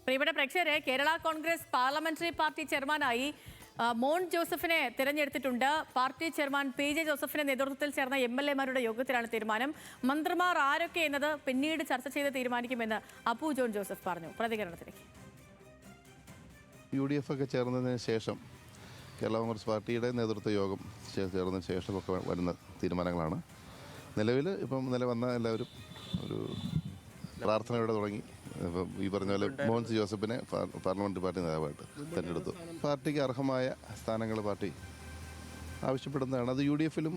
പ്രിയപ്പെട്ട പ്രേക്ഷകരെ, Kerala Congress parliamentary party ചെയർമാനായി മോൻ ജോസഫിനെ തിരഞ്ഞെടുത്തിട്ടുണ്ട്. Party chairman PJ. ജോസഫിന്റെ നേതൃത്വത്തിൽ ചേർന്ന എം.എൽ.എമാരുടെ യോഗത്തിലാണ് തീരുമാനം. മന്ത്രിമാർ ആരൊക്കെ എന്നത് പിന്നീട് ചർച്ച ചെയ്ത് തീരുമാനിക്കുമെന്ന് അപ്പു ജോൺ ജോസഫ് പറഞ്ഞു. പ്രതികരണത്തിലേക്ക്. UDF ഒക്കെ ചേർന്നതിന് ശേഷം കേരള കോൺഗ്രസ് പാർട്ടിയുടെ നേതൃത്വ യോഗം ചേർന്നതിന് ശേഷമൊക്കെ വരുന്ന തീരുമാനങ്ങളാണ്. നിലവിൽ വന്ന എല്ലാവരും ഒരു പ്രാർത്ഥനയോടെ തുടങ്ങി. ഇപ്പം ഈ പറഞ്ഞ പോലെ മോൻസ് ജോസഫിനെ പാർലമെൻറ്റ് പാർട്ടി നേതാവായിട്ട് തിരഞ്ഞെടുത്തു. പാർട്ടിക്ക് അർഹമായ സ്ഥാനങ്ങൾ പാർട്ടി ആവശ്യപ്പെടുന്നതാണ്. അത് UDFലും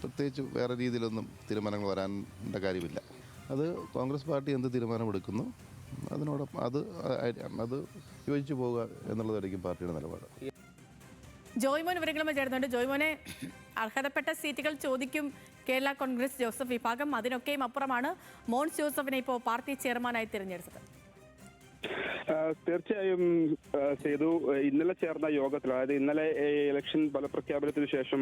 പ്രത്യേകിച്ച് വേറെ രീതിയിലൊന്നും തീരുമാനങ്ങൾ വരാനുള്ള കാര്യമില്ല. അത് കോൺഗ്രസ് പാർട്ടി എന്ത് തീരുമാനമെടുക്കുന്നു അതിനോടൊപ്പം അത് യോജിച്ചു പോവുക എന്നുള്ളതായിരിക്കും പാർട്ടിയുടെ നിലപാട്. ജോയ്മോൻ വിവരങ്ങളുമായി ചേർന്നുണ്ട്. ജോയ്മോനെ, അർഹതപ്പെട്ട സീറ്റുകൾ ചോദിക്കും കേരള കോൺഗ്രസ് ജോസഫ് വിഭാഗം. അതിനൊക്കെയും അപ്പുറമാണ് മോൻസ് ജോസഫിനെ ഇപ്പോൾ പാർട്ടി ചെയർമാനായി തിരഞ്ഞെടുത്തത്. തീർച്ചയായും സേതു, ഇന്നലെ ചേർന്ന യോഗത്തിൽ, അതായത് ഇന്നലെ ഇലക്ഷൻ ഫലപ്രഖ്യാപനത്തിന് ശേഷം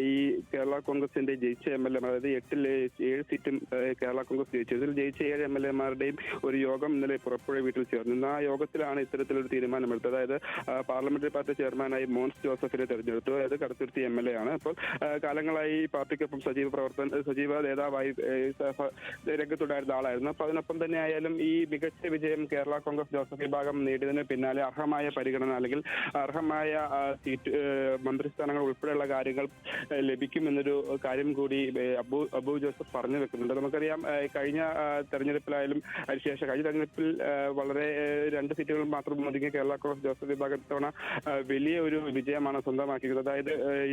ഈ കേരള കോൺഗ്രസിന്റെ ജയിച്ച MLA, അതായത് 7 സീറ്റും കേരള കോൺഗ്രസ് ജയിച്ചു. ഇതിൽ ജയിച്ച 7 MLA-മാരുടെയും ഒരു യോഗം ഇന്നലെ പുറപ്പുഴ വീട്ടിൽ ചേർന്നു. ഇന്ന് ആ യോഗത്തിലാണ് ഇത്തരത്തിലൊരു തീരുമാനമെടുത്തത്. അതായത് പാർലമെന്ററി പാർട്ടി ചെയർമാനായി മോൻസ് ജോസഫിനെ തെരഞ്ഞെടുത്തു. അതായത് കടുത്തുരുത്തി MLA ആണ്. അപ്പോൾ കാലങ്ങളായി പാർട്ടിക്കൊപ്പം സജീവ നേതാവായി രംഗത്തുണ്ടായിരുന്ന ആളായിരുന്നു. അപ്പൊ അതിനൊപ്പം തന്നെ ആയാലും ഈ മികച്ച വിജയം കേരള കോൺഗ്രസ് ജോസഫ് വിഭാഗം നേടിയതിന് പിന്നാലെ അർഹമായ പരിഗണന, അല്ലെങ്കിൽ അർഹമായ സീറ്റ്, മന്ത്രിസ്ഥാനങ്ങൾ ഉൾപ്പെടെയുള്ള കാര്യങ്ങൾ ലഭിക്കുമെന്നൊരു കാര്യം കൂടി അബു ജോസഫ് പറഞ്ഞു വെക്കുന്നുണ്ട്. നമുക്കറിയാം, കഴിഞ്ഞ തെരഞ്ഞെടുപ്പിലായാലും അതിനുശേഷം കഴിഞ്ഞ തെരഞ്ഞെടുപ്പിൽ വളരെ 2 സീറ്റുകൾ മാത്രം ഒതുങ്ങിയ കേരള കോൺഗ്രസ് ജോസഫ് വിഭാഗം ഇത്തവണ വലിയ ഒരു വിജയമാണ് സ്വന്തമാക്കിയത്. അതായത്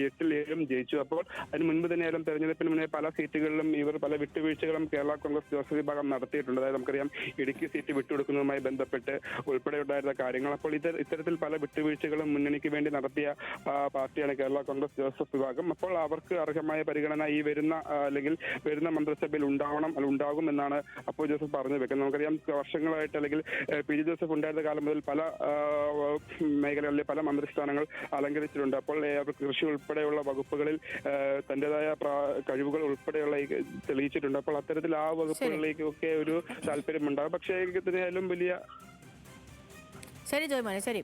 8-ൽ 7 ജയിച്ചു. അപ്പോൾ അതിന് മുൻപ് തന്നെയായാലും തെരഞ്ഞെടുപ്പിന് മുന്നേ പല സീറ്റുകളിലും ഇവർ പല വിട്ടുവീഴ്ചകളും കേരള കോൺഗ്രസ് ജോസഫ് വിഭാഗം നടത്തിയിട്ടുണ്ട്. അതായത് നമുക്കറിയാം, ഇടുക്കി സീറ്റ് വിട്ടുകൊടുക്കുന്നതുമായി ബന്ധപ്പെട്ട് ഉൾപ്പെടെ ഉണ്ടായിരുന്ന കാര്യങ്ങൾ. അപ്പോൾ ഇത്തരത്തിൽ പല വിട്ടുവീഴ്ചകളും മുന്നണിക്ക് വേണ്ടി നടത്തിയ പാർട്ടിയാണ് കേരള കോൺഗ്രസ് ജോസഫ് വിഭാഗം. അപ്പോൾ അവർക്ക് അർഹമായ പരിഗണന ഈ വരുന്ന മന്ത്രിസഭയിൽ ഉണ്ടാകും എന്നാണ് അപ്പു ജോസഫ് പറഞ്ഞു വെക്കുന്നത്. നമുക്കറിയാം, വർഷങ്ങളായിട്ട്, അല്ലെങ്കിൽ പി.ജെ. ജോസഫ് ഉണ്ടായിരുന്ന കാലം മുതൽ പല മേഖലകളിലെ പല മന്ത്രിസ്ഥാനങ്ങൾ അലങ്കരിച്ചിട്ടുണ്ട്. അപ്പോൾ കൃഷി ഉൾപ്പെടെയുള്ള വകുപ്പുകളിൽ തന്റേതായ കഴിവുകൾ ഉൾപ്പെടെയുള്ള തെളിയിച്ചിട്ടുണ്ട്. അപ്പോൾ അത്തരത്തിൽ ആ വകുപ്പുകളിലേക്കൊക്കെ ഒരു താല്പര്യമുണ്ടാകും. പക്ഷേ ഇതിനായാലും വലിയ ശരി ജോയ്മോനെ, ശരി.